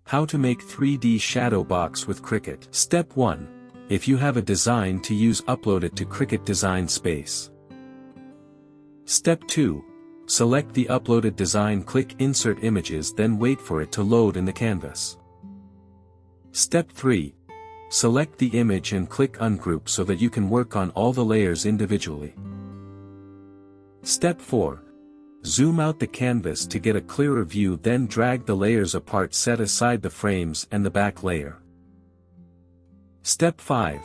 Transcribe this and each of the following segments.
How to make 3D shadow box with Cricut. Step 1. If you have a design to use, upload it to cricutdesignspace. Step 2. Select the uploaded design, click Insert Images, then wait for it to load in the canvas. Step 3. Select the image and click Ungroup so that you can work on all the layers individually. Step 4. Zoom out the canvas to get a clearer view, then drag the layers apart, set aside the frames and the back layer. Step 5.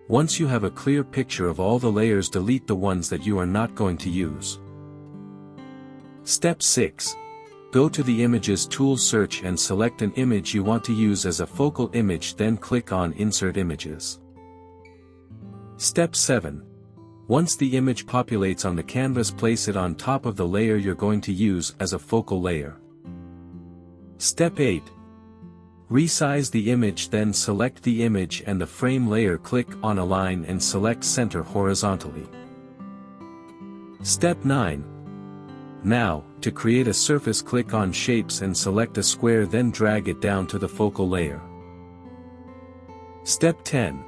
Once you have a clear picture of all the layers, delete the ones that you are not going to use. Step 6. Go to the Images tool, search and select an image you want to use as a focal image, then click on Insert Images. Step 7. Once the image populates on the canvas, place it on top of the layer you're going to use as a focal layer. Step 8. Resize the image, then select the image and the frame layer, click on Align and select Center horizontally. Step 9. Now, to create a surface, click on Shapes and select a square, then drag it down to the focal layer. Step 10.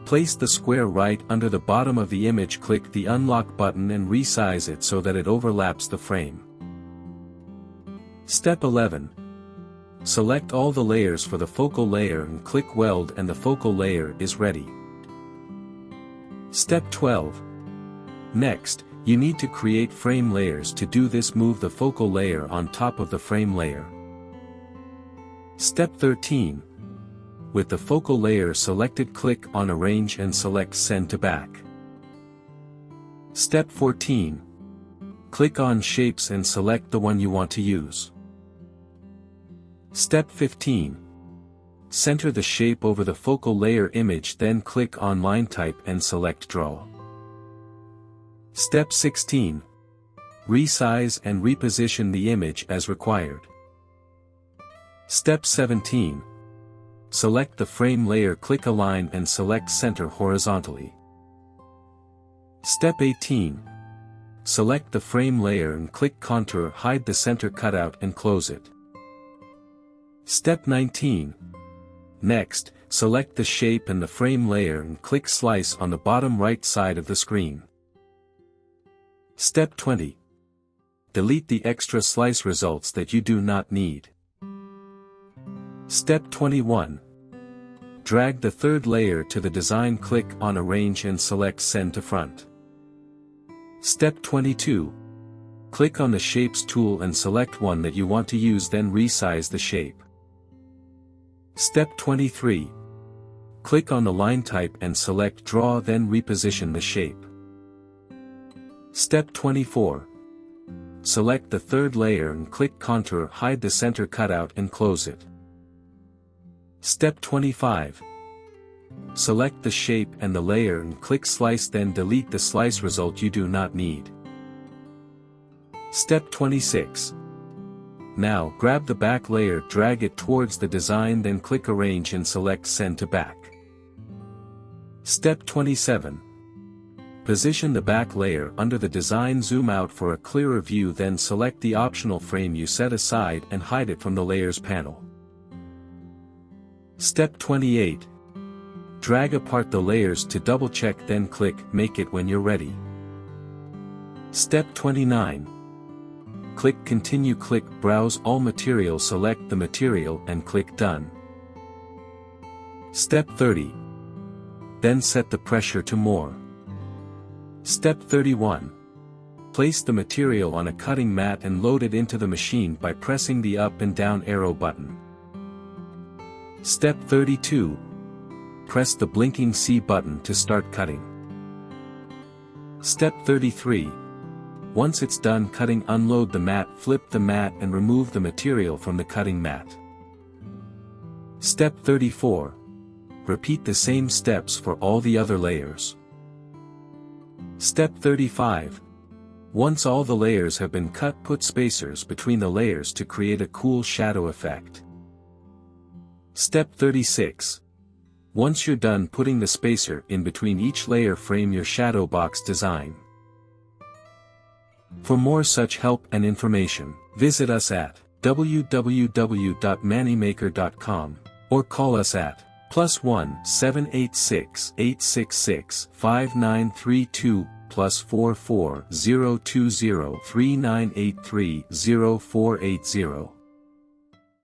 Place the square right under the bottom of the image, click the Unlock button and resize it so that it overlaps the frame. Step 11. Select all the layers for the focal layer and click Weld and the focal layer is ready. Step 12. Next, you need to create frame layers. To do this, move the focal layer on top of the frame layer. Step 13. With the focal layer selected, click on Arrange and select Send to Back. Step 14. Click on Shapes and select the one you want to use. Step 15. Center the shape over the focal layer image, then click on Line Type and select Draw. Step 16. Resize and reposition the image as required. Step 17. Select the frame layer, click Align and select Center horizontally. Step 18. Select the frame layer and click Contour, hide the center cutout and close it. Step 19. Next, select the shape and the frame layer and click Slice on the bottom right side of the screen. Step 20. Delete the extra slice results that you do not need. Step 21. Drag the third layer to the design, click on Arrange and select Send to Front. Step 22. Click on the Shapes tool and select one that you want to use, then resize the shape. Step 23. Click on the Line Type and select Draw, then reposition the shape. Step 24. Select the third layer and click Contour, hide the center cutout and close it. Step 25. Select the shape and the layer and click Slice, then delete the slice result you do not need. Step 26. Now grab the back layer, drag it towards the design, then click Arrange and select Send to Back. Step 27. Position the back layer under the design, zoom out for a clearer view, then select the optional frame you set aside and hide it from the Layers panel. Step 28. Drag apart the layers to double check, then click Make It when you're ready. Step 29. Click Continue, click Browse All Material, select the material and click Done. Step 30. Then set the pressure to More. Step 31. Place the material on a cutting mat and load it into the machine by pressing the up and down arrow button. Step 32. Press the blinking C button to start cutting. Step 33. Once it's done cutting, unload the mat, flip the mat and remove the material from the cutting mat. Step 34. Repeat the same steps for all the other layers. Step 35. Once all the layers have been cut, put spacers between the layers to create a cool shadow effect. Step 36. Once you're done putting the spacer in between each layer, frame your shadow box design. For more such help and information, visit us at www.mannymaker.com, or call us at +1 786 866 5932 +44 020 3983 0480.